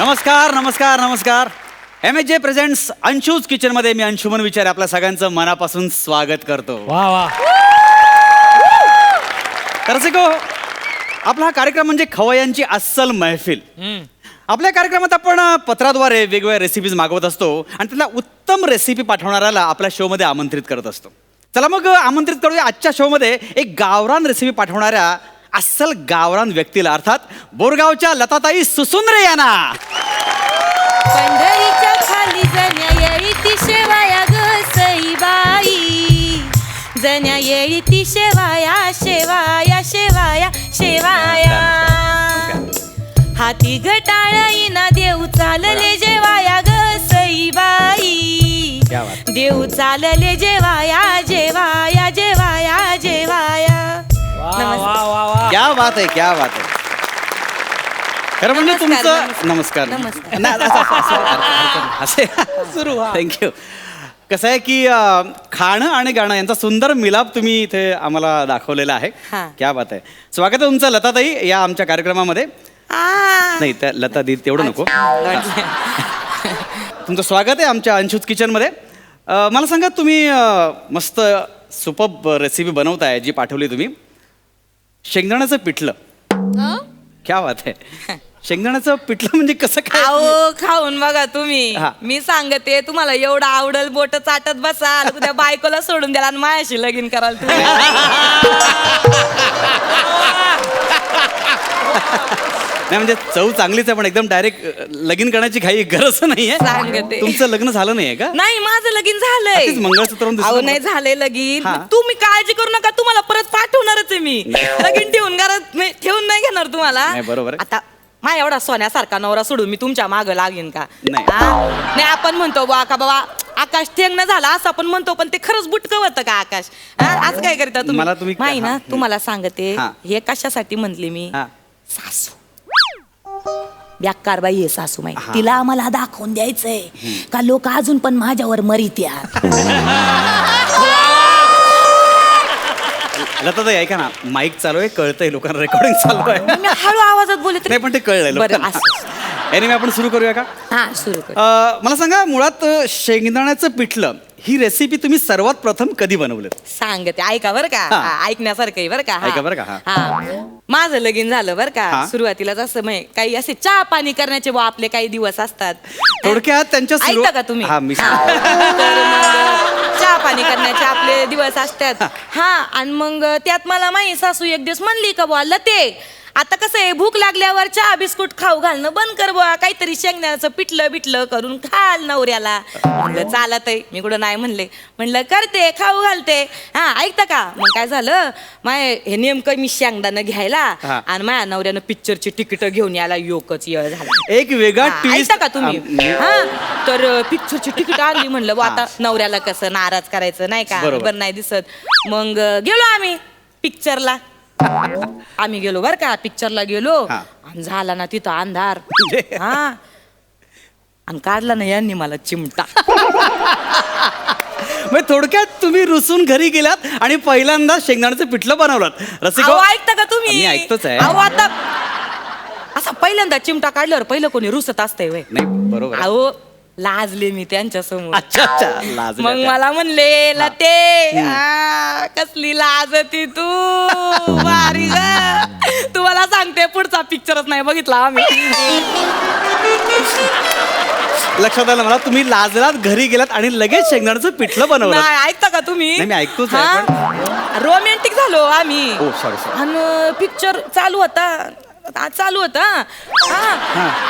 नमस्कार नमस्कार नमस्कार. MHJ प्रेझेंट्स अंशूज किचनमध्ये मी अंशुमन विचारे आपल्या सगळ्यांचं मनापासून स्वागत करतो. वा वा. तर रसिको, आपला हा कार्यक्रम म्हणजे खवय्यांची अस्सल महफिल. आपल्या कार्यक्रमात आपण पत्राद्वारे वेगवेगळ्या रेसिपीज मागवत असतो आणि त्याला उत्तम रेसिपी पाठवणाऱ्याला आपल्या शोमध्ये आमंत्रित करत असतो. चला मग आमंत्रित करूया आजच्या शोमध्ये एक गावरान रेसिपी पाठवणाऱ्या अस्सल गावरान व्यक्तीला, अर्थात बोरगावच्या लताताई सुसुंद्रे यांना. पंढरीच्या खाली जण्या येळी ती शेवाया ग सईबाई, जण्या येळी ती शेवाया शेवाया शेवाया शेवाया. हाती घटाळीना देऊ चालले जेवाया ग सईबाई, देऊ चालले जेवाया जेवाया जेवाया जेवाया. क्या बात आहे, क्या बात आहे. खरं म्हणजे तुमचं नमस्कार असे सुरू. थँक्यू. कसं आहे की खाणं आणि गाणं यांचा सुंदर मिलाप तुम्ही इथे आम्हाला दाखवलेला आहे. क्या बात आहे. स्वागत आहे तुमचं लताताई या आमच्या कार्यक्रमामध्ये. नाही त्या लता दी तेवढं नको. तुमचं स्वागत आहे आमच्या अंशूज किचनमध्ये. मला सांगा, तुम्ही मस्त सुपर्ब रेसिपी बनवताय जी पाठवली तुम्ही, शेंगदाण्याचं पिठलं. क्या बात आहे. शेंगदाण्याचं पिठलं म्हणजे कसं काय? अहो खाऊन बघा तुम्ही. हा. मी सांगते तुम्हाला एवढं आवडल, बोट चाटत बसाल, उद्या बायकोला सोडून द्याल आणि माझ्याशी लगीन कराल तुम्ही. नाही म्हणजे चव चांगलीच आहे, पण एकदम डायरेक्ट लगीन करण्याची काही गरज नाहीये. सांगते. तुमचं लग्न झालं नाहीये का? नाही, माझं लगीन तेच झालंय. मंगळसूत्र दिसलं अहो मला. नाही झालंय लगीन. हा. तुम्ही काळजी करू नका, तुम्हाला परत पाठवणारच आहे मी. लगीन ठेवून घरात ठेवून नाही घेणार तुम्हाला. नाही, बरोबर आहे. आता माझ्या एवढा सोन्यासारखा नवरा सोडून मी तुमच्या मागं लागेन का? नाही. नाही, आपण म्हणतो बा का बाबा आकाश ठेंगणं झालं असं आपण म्हणतो, पण ते खरंच बुटकं होतं का आकाश? असं काय करता मला तुम्ही माही ना, हा. तुम्हाला सांगते हा. हे कशासाठी म्हणले मी. हा. सासू बेकार बाई आहे सासू माई, तिला आम्हाला दाखवून द्यायचंय का लोक अजून पण माझ्यावर मरित्या. लताताई ऐका ना, माईक चालू आहे, कळतंय लोकांना, रेकॉर्डिंग चालू आहे. मी हळू आवाजात बोलत नाही पण ते कळलंय बरं लोकांना. असं. Anyway, आपण सुरू करूया का? हा सुरू कर. मला सांगा, मुळात शेंगदाण्याचं पिठलं ही रेसिपी तुम्ही सर्वात प्रथम कधी बनवलं? सांगते ऐका बरं का. हा. ऐकण्यासारखं आहे बरं का. ऐका बरं का. हा. हा. माझं लगीन झालं बरं का. हा. सुरुवातीलाच असं काही असे चहा पाणी करण्याचे बा आपले काही दिवस असतात. थोडक्यात त्यांच्या ऐकता का तुम्ही? हा, मी तर मग चहा पाणी करण्याचे आपले दिवस असतात. हा. आणि मग त्यात मला माही सासू एक दिवस म्हणली का बुवा लते, आता कसं आहे, भूक लागल्यावर चहा बिस्कुट खाऊ घालणं बंद कर बुवा, काहीतरी शेंगदाण्याचं पिठलं बिटलं करून खाल नवऱ्याला. म्हणलं चालत आहे, मी कुठं नाही म्हणले. म्हणलं करते, खाऊ घालते. हा ऐकता का. मग काय झालं, माय हे नेमकं मी शेंगदाणं घ्यायला हा. आणि माझ्या नवऱ्यानं पिक्चरची तिकीट घेऊन यायला योकच येळ झाला. एक वेगळा ऐकता का तुम्ही. हा. तर पिक्चरची तिकीट आणली. म्हणलं बुवा आता नवऱ्याला कसं नाराज करायचं नाही का, बरोबर. बरं नाही दिसत. मग गेलो आम्ही पिक्चरला. आम्ही गेलो बर का, पिक्चरला गेलो. हा. आणि झाला ना तिथं अंधार. हा. आणि काढला ना यांनी मला चिमटा. म्हणजे थोडक्यात तुम्ही रुसून घरी गेलात आणि पहिल्यांदा शेंगदाण्याचं पिठलं बनवलं. रसिको, अहो, ऐकता का तुम्ही. मी ऐकतोच आहे. अहो, आता असा पहिल्यांदा चिमटा काढल्यावर पहिलं कोणी रुसत असतंय वय. नाही बरोबर आहे. अहो लाजले मी त्यांच्या समोर. अच्छा अच्छा, लाज मग मला म्हणले लते कसली लाजती तू, भारी ग. तुम्हाला सांगते पुढचा पिक्चरच नाही बघितला आम्ही. लक्षात आलं मला, तुम्ही लाजलात, घरी गेलात आणि लगेच शेंगदाण्याचं पिठलं बनवलं. नाही ऐकता का तुम्ही. नाही, मी ऐकतोच आहे, रोमॅन्टिक झालो आम्ही. ओ सॉरी. आणि पिक्चर चालू होता.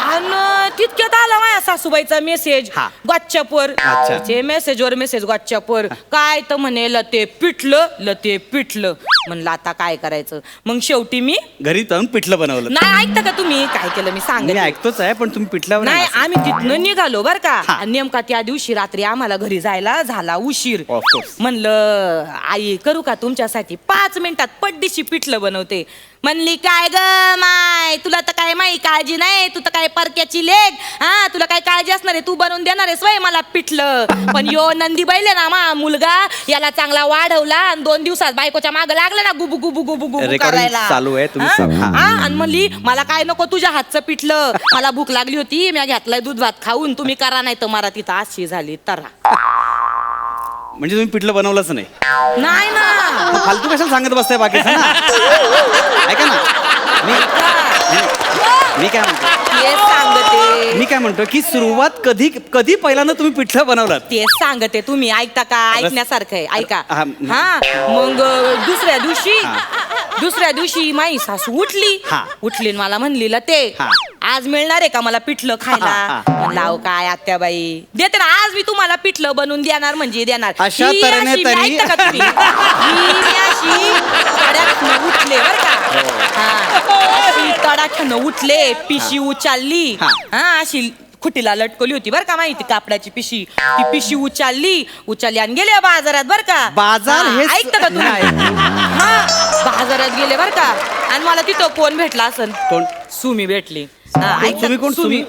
आणि तितक्यात आला माझ्या सासूबाईचा मेसेज हा. व्हॉट्सअपवर. अच्छा. मेसेजवर मेसेज व्हॉट्सअपवर. काय तर म्हणे लते पिठलं. म्हणलं आता काय करायचं. मग शेवटी मी घरी जाऊन पिठलं बनवलं. नाही ऐकता का तुम्ही काय केलं मी मी सांगते. ऐकतोच आहे, पण तुम्ही पिठल्यावर नाही आम्ही तिथनं निघालो बर का. हा. आणि नेमका त्या दिवशी रात्री आम्हाला घरी जायला झाला उशीर. Of course. म्हणलं आई करू का तुमच्यासाठी 5 मिनिटात पड्डीशी पिठलं बनवते. म्हणली काय ग माय, तुला तर काय माही काळजी नाही, तू तर काय परक्याची लेक. हा तुला काय काळजी असणार आहे, तू बनवून देणार आहेस वय मला पिठलं. पण यो नंदी बैल ना मा मुलगा, याला चांगला वाढवला आणि 2 दिवसात बायकोच्या माग लागला लागले ना गुबू गुबू गुबू गुबू Recording करायला. चालू आहे, तुम्ही हा? सांगा. हा? आणि म्हणली मला काय नको तुझ्या हातचं पिठलं, मला भूक लागली होती मी घेतलाय दूध भात खाऊन, तुम्ही करा नाही तर मला तिथं अशी झाली तरा. म्हणजे तुम्ही पिठलं बनवलंच नाही? नाही ना. मग फालतू कशाला सांगत बसताय बाकीचं ना? ऐका ना, मी काय म्हणतो, तेच सांगते, मी काय म्हणतो की सुरुवात कधी पहिल्यांदा तुम्ही पिठलं बनवलं? तेच सांगते, तुम्ही ऐकता का? ऐकण्यासारखं आहे, ऐका. हा. हा मग दुसऱ्या दिवशी माई सासू उठली हा. उठली आणि मला म्हणलेलं ते हा. आज मिळणार आहे का मला पिठलं हा, खायला? हा. म्हणलं अहो काय आत्याबाई देते ना, आज मी तुम्हाला पिठलं बनवून देणार म्हणजे देणार. अशा ही तऱ्हेने अशी- तरी- ऐकता का तुम्ही? ही अशी तडाख्यानं उठले बर का. हा. अशी तडाख्यानं उठले, पिशी उचलली. हा. हा अशी खुटीला लटकवली होती बर का माहिती, कापडाची पिशी. ती पिशी उचलली आणि गेले बाजारात बर का. बाजार हा, हे- ऐकता का तुम्ही? नाही. हा बाजारात गेले बर का आणि मला तिथं कोण भेटला असन? कोण? सुमी भेटली. हा, ऐकता- तुम्ही कोण? सुमी?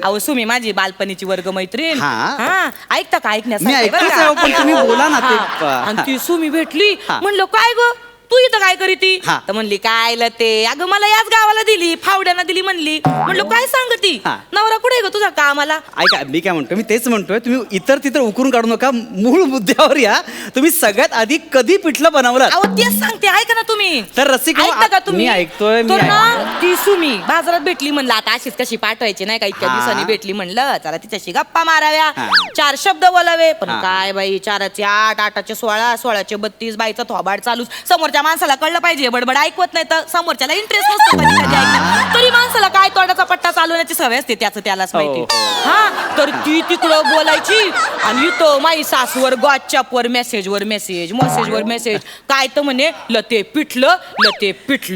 अहो सुमी माझी बालपणीची वर्ग मैत्रीण. हा. हा ऐकता का? मी ऐकण्यासारखं आहे बरं ऐकतोच का? आहे, पण तुम्ही बोला ना ते. हा. आणि ती सुमी भेटली. हा. म्हणलं काय ग तू इथं काय करीती? हा. तर म्हणली काय ल ते अगं मला याच गावाला दिली, फावड्याना दिली म्हणली. म्हणलं काय सांगती? हा. नवरा कुठे ग तुझा कामाला? ऐका, मी काय म्हणतो, मी तेच म्हणतोय, तुम्ही इतर तितर उकरून काढू नका, मूळ मुद्द्यावर या. तुम्ही सगळ्यात आधी कधी पिठलं बनवलं? अहो तेच सांगते, ऐका ना तुम्ही. तर रसिक हो, ऐकता का तुम्ही? मी ऐकतोय, मी तर ना ऐकतोय. ती सुमी बाजारात भेटली, म्हणलं आता अशीच कशी पाठवायची नाही का, इतक्या हा. दिवसांनी भेटली म्हणलं चला तिच्याशी गप्पा माराव्या, हा. 4 शब्द बोलावे. पण हा. काय बाई 4चे 8, 8चे 16, 16चे 32, बाईचा थोबाड चालूच. समोरच्या माणसाला कळलं पाहिजे, बडबड ऐकवत नाही तर समोरच्याला इंटरेस्ट नसतो कधी कधी ऐकण्यात. तरी माणसाला काय तोंडाचा पट्टा चालवण्याची सवय असते, त्याचं त्यालाच माहिती. हो. हा तर ती तिकडं बोलायची आणि इथं माई सासूवर व्हॉट्सअपवर मेसेजवर मेसेज काय तर म्हणे लते पिठलं.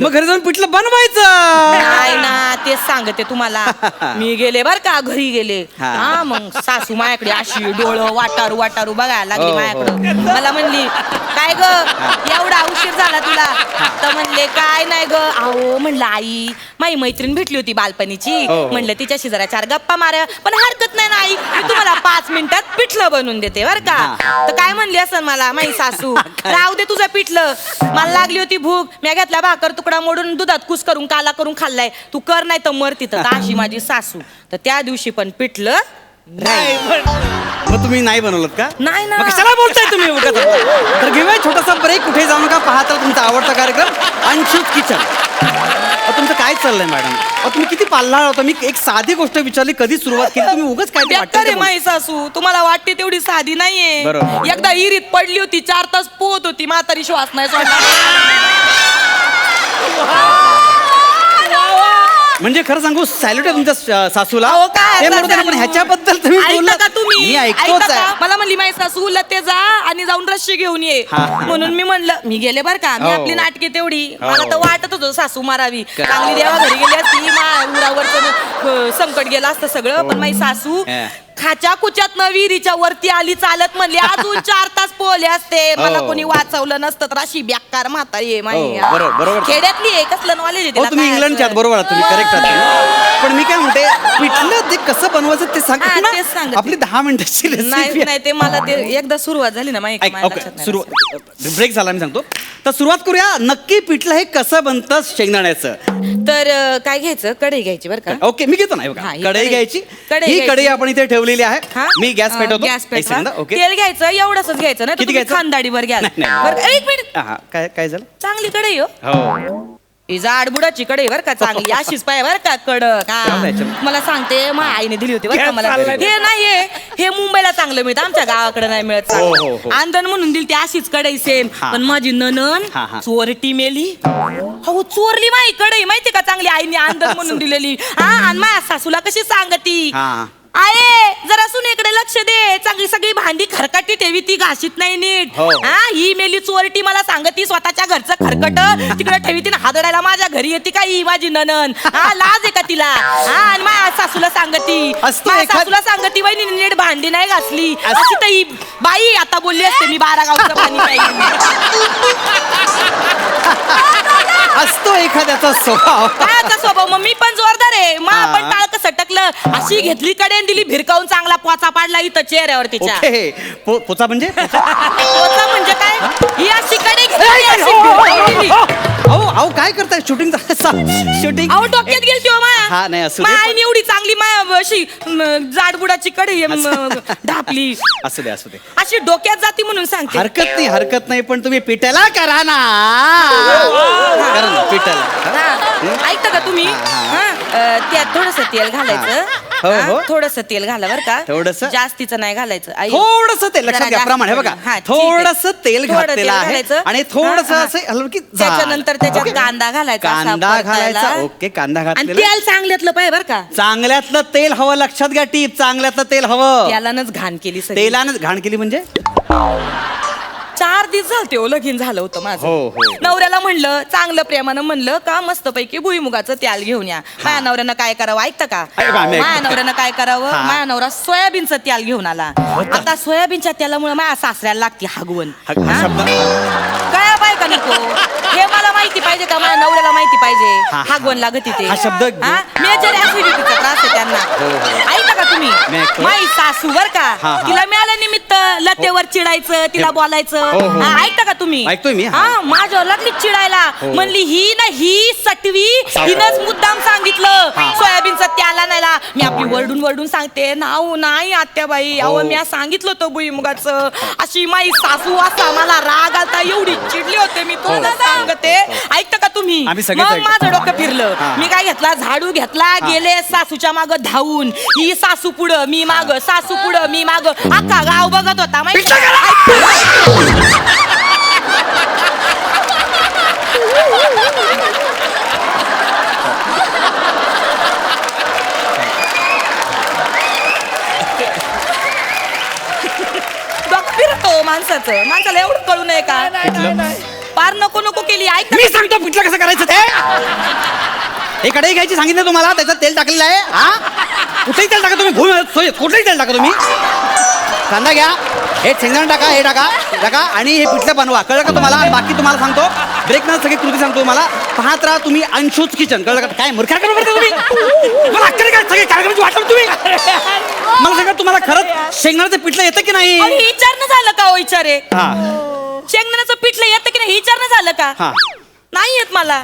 मग घरी जाऊन पिठलं बनवायचं. नाही ना तेच सांगते तुम्हाला. मी गेले बर का, घरी गेले. हा. हा मग सासू माझ्याकडे अशी डोळं वाटारू बघायला लागली हो, माझ्याकडे. मला म्हणली काय ग एवढा उशीर झाला तुला? तर म्हणले काय नाही ग. अहो म्हणलं आई माझी मैत्रीण भेटली होती बालपणीची, हो. म्हणलं तिच्याशी जरा 4 गप्पा मारा. पण हरकत नाही ना आई, मी तुम्हाला 5 मिनिटात पिठलं बनवून देते बर का. तर काय म्हणली असं मला माझी सासू, राहू दे तुझं पिठलं, मला लागली होती भूक, मी घेतला भाकर तुकडा मोडून दुधात कुस करून काला करून खाल्लाय, तू कर नाही तर मर तिथं. तर अशी माझी सासू. तर त्या दिवशी पण पिठलं नाही. मग तुम्ही नाही बनवलं का? नाही ना. मग कशाला बोलताय तुम्ही उगाच? तर घेऊया छोटासा ब्रेक, कुठे जाऊ नका, पाहता तुमचा आवडता कार्यक्रम अंशूज किचन. तुमचं काय चाललंय मॅडम? तुम्ही किती पाल्ला होता. मी एक साधी गोष्ट विचारली, कधी सुरुवात केली तुम्ही? उगाच काय ते बेकार वाटतं आहे ते बोल. माझी सासू, तुम्हाला वाटते तेवढी साधी नाहीये. बरोबर. एकदा इरीत पडली होती, 4 तास पोहत होती, म्हातारी श्वास नाही सोडला. म्हणजे खरं सांगू, सॅल्यूट आहे तुमच्या सासूला. अहो, काय ते आता म्हणून पण झालं? ह्याच्याबद्दल तुम्ही ऐकता बोललात. का तुम्ही? मी ऐकता ऐकतोच का? आहे. मला म्हणली माझी सासू लते जा आणि जाऊन रस्सी घेऊन ये. हा. म्हणून मी म्हणलं मी गेले बर का. मी हो. आपली नाटके तेवढी, हो. मला तर वाटत होतं सासू मारावी. काय? चांगली देवा घरी गेली असती, उरावरचं संकट गेलं असतं सगळं. पण माझी सासू खाच्या कुच्यात न विहिरीच्या वरती आली चालत, म्हणली अजून 4 तास पोहले असते, मला हो. कोणी वाचवलं नसतं. तर अशी बेकार म्हातारी आहे माई. हो, बरोबर. खेड्यातली आहे, कसलं नॉलेज हो, तुम्ही इंग्लंडच्या आहात, बरोबर आहात तुम्ही, करेक्ट आहात. पण मी काय म्हणते, पिठलं ते कसं बनवायचं ते हा, सांगा तेच ना. सांगते. आपली 10 मिनिटाची नाही रेसिपी. नाही ते मला ते एकदा सुरुवात झाली ना माहिती सुरू ब्रेक झाला, मी सांगतो. तर सुरुवात करूया. नक्की पिठलं हे कसं बनतं शेंगदाण्याचं? तर काय घ्यायचं, कढई घ्यायची बरं का. ओके, मी घेतो ना. हे बघा, हा, ही कढई कढई- घ्यायची. कढई ही घ्यायची. कढई आपण इथे ठेवलेली आहे. हा? मी गॅस पेटवतो. गॅस एक पेटवा. सेकंद. ओके. तेल घ्यायचं एवढंच घ्यायचं नाही तर किती तुम्ही घ्यायचं? खानदाडीवर घ्या. नाही, नाही. बरं एक मिनिट. हा, काय झालं? चांगली कढई हो, हो. ही जाडबुडाची कढई बरं का, चांगली अशीच पाय बरं का कडक. चालतंय. मला सांगते माझ्या आईने दिली होती बरं का काय मला. चाललंय? हे नाहीये, हे मुंबईला चांगलं मिळतं, आमच्या गावाकडे नाही मिळत हो, चांगलं. हो. आंदण म्हणून दिली ती अशीच कढई सेम. हा. पण माझी ननन हा, हा. चोरटी मेली. हो चोरली माई कढई माहिती का, चांगली आईने आंदण म्हणून दिलेली. हा आणि माझ्या सासूला कशी सांगती, हा. आहे जरा सुनेकडे लक्ष दे, चांगली सगळी भांडी खरकटी ठेवी, ती घाशीत नाही नीट. हो. हा ही मेली चोरटी मला सांगती, स्वतःच्या घरचं खरकट तिकडे ठेवी, तिने हादडायला माझ्या घरी येते का ही माझी ननन. हा लाज आहे का तिला? हा आणि माझ्या सासूला सांगती, असतो माझ्या एखाद- सासूला सांगती वहिनी नीट भांडी नाही घासली. अशी तर ही बाई आता बोलली असते मी 12 गावचं पाणी प्यायला. असतो एखाद्याचा स्वभाव. काय आता स्वभाव, मग मी पण जोरदार आहे, मा हा. पण टाळक सटकलं. अशी घेतली कडेन दिली भिरकावून, चांगला पोचा पाडला इथं चेहऱ्यावर तिच्या. ओके. पोचा म्हणजे? पोचा म्हणजे काय, ही अशी कडे घेतली, ए, अशी हो, हो, भिरकावून दिली. अहो काय करताय शूटिंग शूटिंग अहो डोक्यात गेलती हो माया. हा, नाही, असू दे. माया आईने एवढी चांगली माया अशी जाडबुडाची कढई ढापली असू दे असू दे, अशी डोक्यात जाती म्हणून सांगते. हरकत नाही, पण तुम्ही पिठाला करा ना, करा ना पिठाला. हा, ऐकता का तुम्ही? त्यात थोडस तेल घालायचं. हो, हो. थोडस तेल घाला बर का, थोडंसं? जास्तीचं नाही घालायचं. आई, थोडस तेल लक्षात जरा घ्या, प्रमाण हे बघा, जास्त. हा, ठीक थोडस आहे. तेल थोडं घातलेलं आहे घालायचं. आणि थोडस हा, हा. असं हलवं की झालं. त्याच्यानंतर त्याच्यात ओके? कांदा घालायचा, असा कांदा परतायला. घालायचा, ओके, कांदा आणि घातलेला. तेल चांगल्यातलं पाहिजे बर का, चांगल्यातलं तेल हवं, लक्षात घ्या टीप, चांगल्यातलं तेल हवं. त्यालाच घाण केली सगळी. तेलानं घाण केली म्हणजे 4 दिवस झालते हो, लगीन झालं होतं माझं. हो, हो. नवऱ्याला म्हणलं, चांगलं प्रेमानं म्हणलं का मस्तपैकी भुईमुगाचं तेल घेऊन या. माझ्या नवऱ्यानं काय करावं ऐकतं का? ऐका, आम्ही ऐकतो. माझ्या नवऱ्यानं काय करावं, हा. माझ्या नवरा सोयाबीनचं तेल घेऊन आला. आता सोयाबीनच्या तेलामुळे माझ्या सासऱ्याला लागते हागवण. हा शब्द काय बाय का नको, हे मला माहिती पाहिजे का, माझ्या नवऱ्याला माहिती पाहिजे हा. हागवण लागत तिथे. हा शब्द मेजर ऍसिडिटीचा त्रास आहे त्यांना. ऐका का तुम्ही, मी ऐकतो. माई सासू बर का, हा. तिला मिळालं निमित्त लतेवर चिडायचं, तिला बोलायचं. हो, हो. ऐकता का तुम्ही? ऐकतोय मी, हा. हा, माझ्यावर लागली चिडायला. हो. म्हणली ही ना ही सटवी, हिनच मुद्दाम सांगितलं सोयाबीनचं त्याला नाहीला. मी आपली वरडून वरडून सांगते, नाव नाही आत्याबाई, अहो मी सांगितलं होतं भुईमुगाचं. अशी माई सासू असा मला राग आलता, एवढी चिडली होते मी तुला सांगते. ऐकता का तुम्ही? आम्ही सगळेच मग ऐकतो. माझं डोकं फिरलं. हा. मी काय घेतला, झाडू घेतला, गेले सासूच्या माग धावून. ही सासू पुढं मी माग, सासू पुढं मी माग, अख्खा गाव बघत होता माहिती. फिरतो माणसाचं, माणसाला एवढं कळू नये का? पार नको नको केली. ऐक मी सांगतो पिठलं कसं करायचं ते. हे कढई घ्यायची सांगितलं तुम्हाला, त्याच्यात तेल टाकलेलं आहे. हा, कुठेही तेल टाका तुम्ही, कुठेही तेल टाका तुम्ही. कांदा घ्या, हे शेंगदाणा टाका, हे टाका आणि हे पिठलं बनवा, कळलं का तुम्हाला? आणि बाकी तुम्हाला सांगतो, ब्रेक ना सगळी कृती सांगतो तुम्हाला, पाहत राहा तुम्ही अंशूच किचन, कळलं का? काय मूर्खा करता तुम्ही, मला अक्कल काय सगळे कार्यक्रमाची वाटलं तुम्ही. मला सांगा, तुम्हाला खरंच शेंगदाण्याचं पिठलं येतं की नाही? आणि विचारणं झालं का? हो विचारे, हा, शेंगदाण्याचं पिठलं येतं की नाही विचारणं झालं का? हा. नाही येत मला.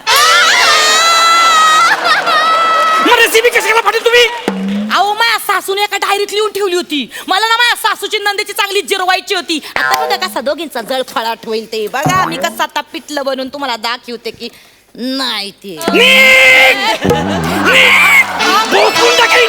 रेसिपी कशाला पाठवली तुम्ही? अहो माझ्या सासूने एका डायरीत लिहून ठेवली होती, मला ना माझ्या सासूची नंदेची चांगली जिरवायची होती. आता बघा कसा दोघींचा जळफळाट होईल ते बघा. मी कसं आता पिठलं बनवून तुम्हाला दाखवते की नाही ते. भोकून टाकेन.